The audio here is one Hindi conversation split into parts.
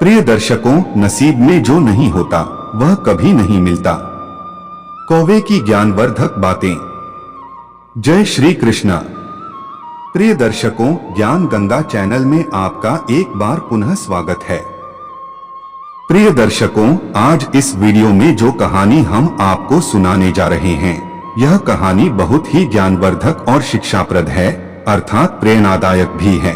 प्रिय दर्शकों, नसीब में जो नहीं होता वह कभी नहीं मिलता। कौवे की ज्ञानवर्धक बातें। जय श्री कृष्णा। प्रिय दर्शकों, ज्ञान गंगा चैनल में आपका एक बार पुनः स्वागत है। प्रिय दर्शकों, आज इस वीडियो में जो कहानी हम आपको सुनाने जा रहे हैं, यह कहानी बहुत ही ज्ञानवर्धक और शिक्षाप्रद है, अर्थात प्रेरणादायक भी है।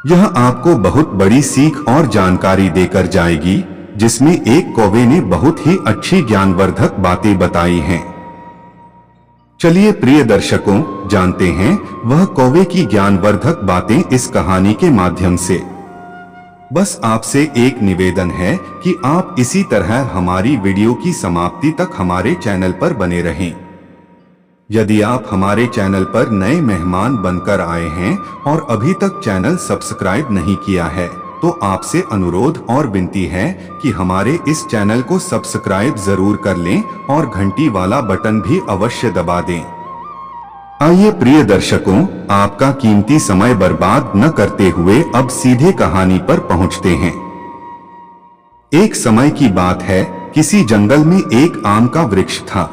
यह आपको बहुत बड़ी सीख और जानकारी देकर जाएगी, जिसमें एक कौवे ने बहुत ही अच्छी ज्ञानवर्धक बातें बताई हैं। चलिए प्रिय दर्शकों, जानते हैं वह कौवे की ज्ञानवर्धक बातें इस कहानी के माध्यम से। बस आपसे एक निवेदन है कि आप इसी तरह हमारी वीडियो की समाप्ति तक हमारे चैनल पर बने रहें। यदि आप हमारे चैनल पर नए मेहमान बनकर आए हैं और अभी तक चैनल सब्सक्राइब नहीं किया है, तो आपसे अनुरोध और विनती है कि हमारे इस चैनल को सब्सक्राइब जरूर कर लें और घंटी वाला बटन भी अवश्य दबा दें। आइए प्रिय दर्शकों, आपका कीमती समय बर्बाद न करते हुए अब सीधे कहानी पर पहुंचते हैं। एक समय की बात है, किसी जंगल में एक आम का वृक्ष था।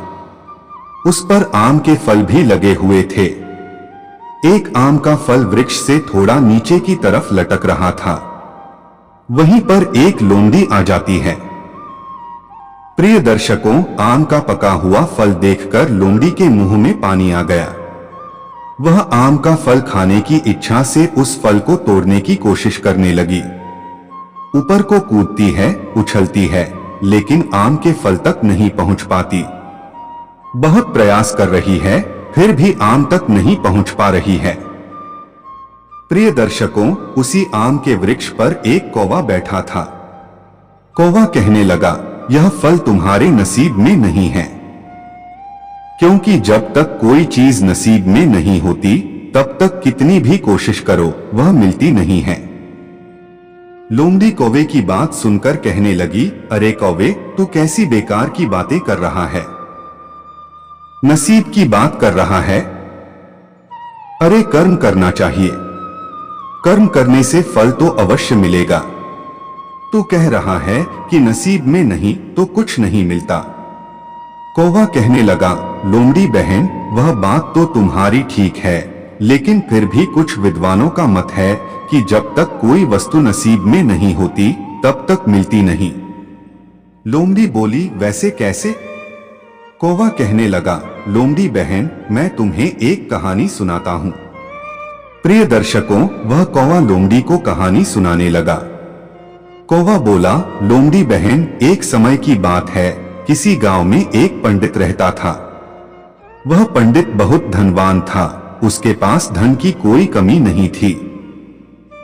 उस पर आम के फल भी लगे हुए थे। एक आम का फल वृक्ष से थोड़ा नीचे की तरफ लटक रहा था। वहीं पर एक लोमड़ी आ जाती है। प्रिय दर्शकों, आम का पका हुआ फल देखकर लोमड़ी के मुंह में पानी आ गया। वह आम का फल खाने की इच्छा से उस फल को तोड़ने की कोशिश करने लगी। ऊपर को कूदती है, उछलती है, लेकिन आम के फल तक नहीं पहुंच पाती। बहुत प्रयास कर रही है, फिर भी आम तक नहीं पहुंच पा रही है। प्रिय दर्शकों, उसी आम के वृक्ष पर एक कौवा बैठा था। कौवा कहने लगा, यह फल तुम्हारे नसीब में नहीं है, क्योंकि जब तक कोई चीज नसीब में नहीं होती, तब तक कितनी भी कोशिश करो वह मिलती नहीं है। लोमड़ी कौवे की बात सुनकर कहने लगी, अरे कौवे, तू कैसी बेकार की बातें कर रहा है, नसीब की बात कर रहा है। अरे कर्म करना चाहिए, कर्म करने से फल तो अवश्य मिलेगा। तू कह रहा है कि नसीब में नहीं तो कुछ नहीं मिलता। कौवा कहने लगा, लोमड़ी बहन, वह बात तो तुम्हारी ठीक है, लेकिन फिर भी कुछ विद्वानों का मत है कि जब तक कोई वस्तु नसीब में नहीं होती, तब तक मिलती नहीं। लोमड़ी बोली, वैसे कैसे? कौवा कहने लगा, लोमड़ी बहन, मैं तुम्हें एक कहानी सुनाता हूँ। प्रिय दर्शकों, वह कौवा लोमड़ी को कहानी सुनाने लगा। कौवा बोला, लोमड़ी बहन, एक समय की बात है, किसी गांव में एक पंडित रहता था। वह पंडित बहुत धनवान था, उसके पास धन की कोई कमी नहीं थी।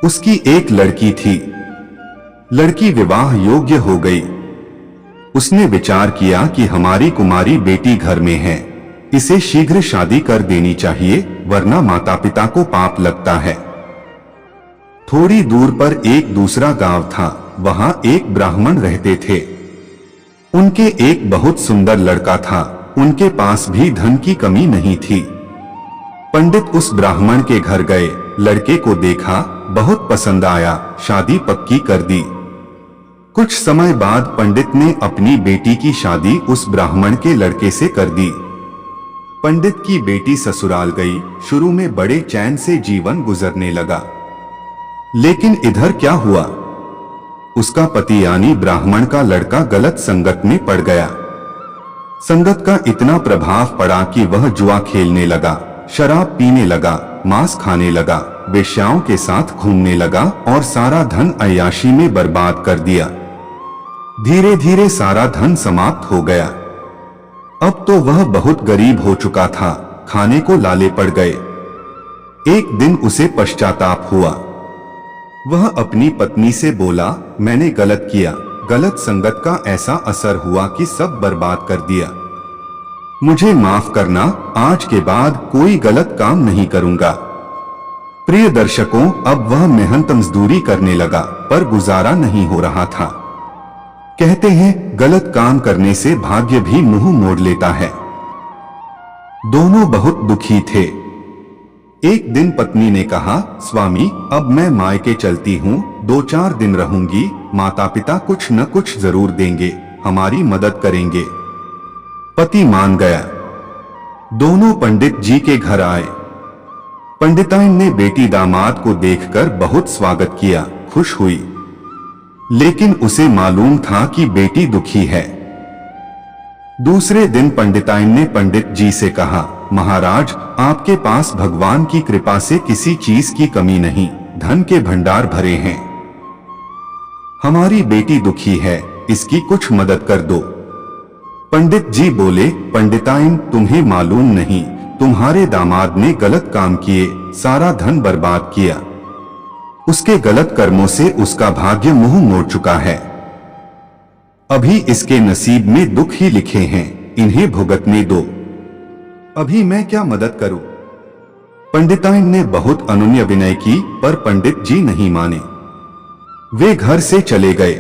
उसकी एक लड़की थी। लड़की विवाह योग्य हो गई। उसने विचार किया कि हमारी कुमारी बेटी घर में है, इसे शीघ्र शादी कर देनी चाहिए, वरना माता पिता को पाप लगता है। थोड़ी दूर पर एक दूसरा गांव था, वहां एक ब्राह्मण रहते थे। उनके एक बहुत सुंदर लड़का था, उनके पास भी धन की कमी नहीं थी। पंडित उस ब्राह्मण के घर गए, लड़के को देखा, बहुत पसंद आया, शादी पक्की कर दी। कुछ समय बाद पंडित ने अपनी बेटी की शादी उस ब्राह्मण के लड़के से कर दी। पंडित की बेटी ससुराल गई। शुरू में बड़े चैन से जीवन गुजरने लगा, लेकिन इधर क्या हुआ, उसका पति यानी ब्राह्मण का लड़का गलत संगत में पड़ गया। संगत का इतना प्रभाव पड़ा कि वह जुआ खेलने लगा, शराब पीने लगा, मांस खाने लगा, वेश्याओं के साथ घूमने लगा और सारा धन अय्याशी में बर्बाद कर दिया। धीरे धीरे सारा धन समाप्त हो गया। अब तो वह बहुत गरीब हो चुका था, खाने को लाले पड़ गए। एक दिन उसे पश्चाताप हुआ। वह अपनी पत्नी से बोला, मैंने गलत किया, गलत संगत का ऐसा असर हुआ कि सब बर्बाद कर दिया। मुझे माफ करना, आज के बाद कोई गलत काम नहीं करूंगा। प्रिय दर्शकों, अब वह मेहनत मजदूरी करने लगा, पर गुजारा नहीं हो रहा था। कहते हैं, गलत काम करने से भाग्य भी मुंह मोड़ लेता है। दोनों बहुत दुखी थे। एक दिन पत्नी ने कहा, स्वामी अब मैं मायके चलती हूँ, 2-4 दिन रहूंगी, माता पिता कुछ न कुछ जरूर देंगे, हमारी मदद करेंगे। पति मान गया। दोनों पंडित जी के घर आए। पंडिताइन ने बेटी दामाद को देखकर बहुत स्वागत किया, खुश हुई, लेकिन उसे मालूम था कि बेटी दुखी है। दूसरे दिन पंडिताइन ने पंडित जी से कहा, महाराज आपके पास भगवान की कृपा से किसी चीज की कमी नहीं, धन के भंडार भरे हैं। हमारी बेटी दुखी है, इसकी कुछ मदद कर दो। पंडित जी बोले, पंडिताइन तुम्हें मालूम नहीं, तुम्हारे दामाद ने गलत काम किए, सारा धन बर्बाद किया। उसके गलत कर्मों से उसका भाग्य मुंह मोड़ चुका है। अभी इसके नसीब में दुख ही लिखे हैं, इन्हें भुगतने दो। अभी मैं क्या मदद करूं? पंडिताइन ने बहुत अनुनय विनय की, पर पंडित जी नहीं माने। वे घर से चले गए।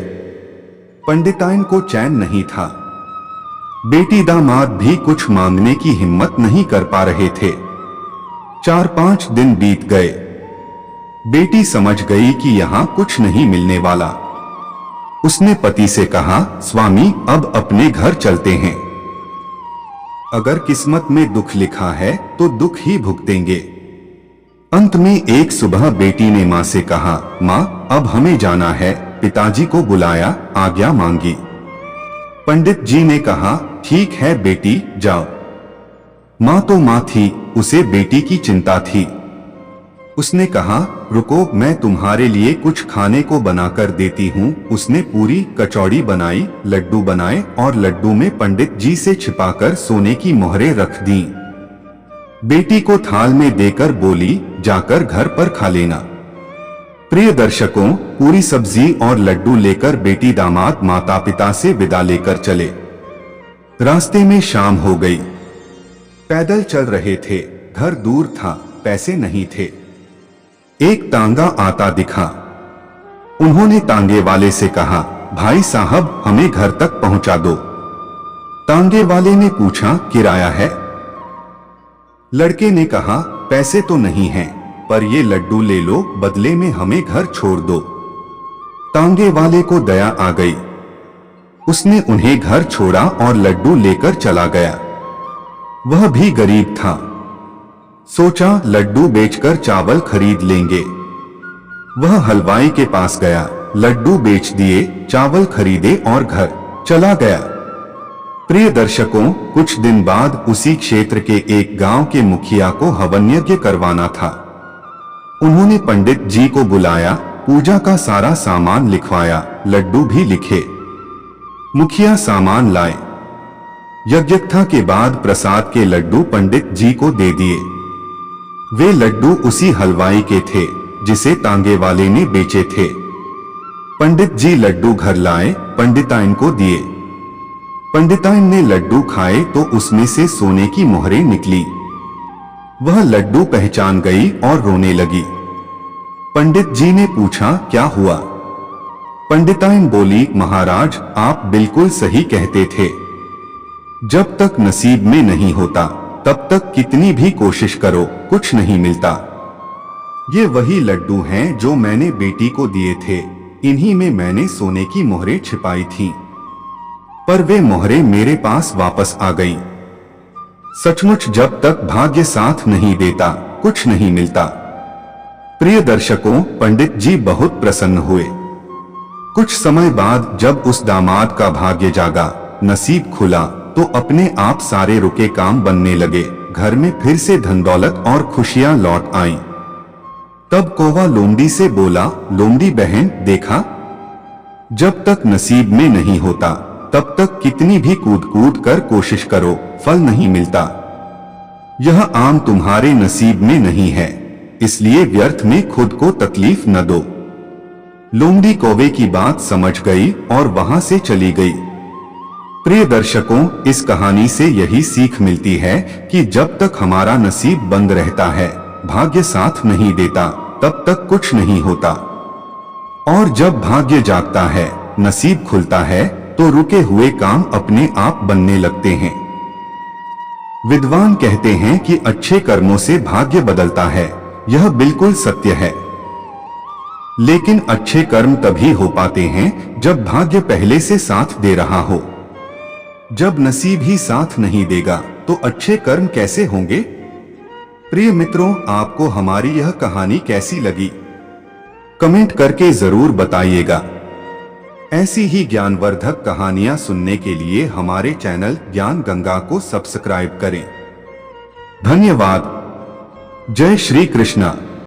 पंडिताइन को चैन नहीं था। बेटी दामाद भी कुछ मांगने की हिम्मत नहीं कर पा रहे थे। 4-5 दिन बीत गए। बेटी समझ गई कि यहाँ कुछ नहीं मिलने वाला। उसने पति से कहा, स्वामी अब अपने घर चलते हैं। अगर किस्मत में दुख लिखा है तो दुख ही भुगतेंगे। अंत में एक सुबह बेटी ने माँ से कहा, माँ अब हमें जाना है। पिताजी को बुलाया, आज्ञा मांगी। पंडित जी ने कहा, ठीक है बेटी जाओ। माँ तो माँ थी, उसे बेटी की चिंता थी। उसने कहा, रुको मैं तुम्हारे लिए कुछ खाने को बनाकर देती हूँ। उसने पूरी कचौड़ी बनाई, लड्डू बनाए और लड्डू में पंडित जी से छिपाकर सोने की मोहरें रख दी। बेटी को थाल में देकर बोली, जाकर घर पर खा लेना। प्रिय दर्शकों, पूरी सब्जी और लड्डू लेकर बेटी दामाद माता पिता से विदा लेकर चले। रास्ते में शाम हो गई। पैदल चल रहे थे, घर दूर था, पैसे नहीं थे। एक तांगा आता दिखा। उन्होंने तांगे वाले से कहा, भाई साहब हमें घर तक पहुंचा दो। तांगे वाले ने पूछा, किराया है? लड़के ने कहा, पैसे तो नहीं हैं, पर ये लड्डू ले लो, बदले में हमें घर छोड़ दो। तांगे वाले को दया आ गई। उसने उन्हें घर छोड़ा और लड्डू लेकर चला गया। वह भी गरीब था। सोचा लड्डू बेचकर चावल खरीद लेंगे। वह हलवाई के पास गया, लड्डू बेच दिए, चावल खरीदे और घर चला गया। प्रिय दर्शकों, कुछ दिन बाद उसी क्षेत्र के एक गांव के मुखिया को हवन यज्ञ करवाना था। उन्होंने पंडित जी को बुलाया, पूजा का सारा सामान लिखवाया, लड्डू भी लिखे। मुखिया सामान लाए। यज्ञकथा के बाद प्रसाद के लड्डू पंडित जी को दे दिए। वे लड्डू उसी हलवाई के थे जिसे तांगे वाले ने बेचे थे। पंडित जी लड्डू घर लाए, पंडिताइन को दिए। पंडिताइन ने लड्डू खाए तो उसमें से सोने की मोहरें निकली। वह लड्डू पहचान गई और रोने लगी। पंडित जी ने पूछा, क्या हुआ? पंडिताइन बोली, महाराज आप बिल्कुल सही कहते थे। जब तक नसीब में नहीं होता तब तक कितनी भी कोशिश करो कुछ नहीं मिलता। ये वही लड्डू हैं जो मैंने बेटी को दिए थे, इन्हीं में मैंने सोने की मोहरें छिपाई थीं। पर वे मोहरें मेरे पास वापस आ गईं। सचमुच जब तक भाग्य साथ नहीं देता कुछ नहीं मिलता। प्रिय दर्शकों, पंडित जी बहुत प्रसन्न हुए। कुछ समय बाद जब उस दामाद का भाग्य जागा, नसीब खुला, तो अपने आप सारे रुके काम बनने लगे। घर में फिर से धन दौलत और खुशियां लौट आईं। तब कौवा लोमड़ी से बोला, लोमड़ी बहन देखा, जब तक नसीब में नहीं होता तब तक कितनी भी कूद कूद कर कोशिश करो, फल नहीं मिलता। यह आम तुम्हारे नसीब में नहीं है, इसलिए व्यर्थ में खुद को तकलीफ न दो। लोमड़ी कौवे की बात समझ गई और वहां से चली गई। प्रिय दर्शकों, इस कहानी से यही सीख मिलती है कि जब तक हमारा नसीब बंद रहता है, भाग्य साथ नहीं देता, तब तक कुछ नहीं होता। और जब भाग्य जागता है, नसीब खुलता है, तो रुके हुए काम अपने आप बनने लगते हैं। विद्वान कहते हैं कि अच्छे कर्मों से भाग्य बदलता है, यह बिल्कुल सत्य है। लेकिन अच्छे कर्म तभी हो पाते हैं जब भाग्य पहले से साथ दे रहा हो। जब नसीब ही साथ नहीं देगा तो अच्छे कर्म कैसे होंगे? प्रिय मित्रों, आपको हमारी यह कहानी कैसी लगी? कमेंट करके जरूर बताइएगा। ऐसी ही ज्ञानवर्धक कहानियां सुनने के लिए हमारे चैनल ज्ञान गंगा को सब्सक्राइब करें। धन्यवाद। जय श्री कृष्णा।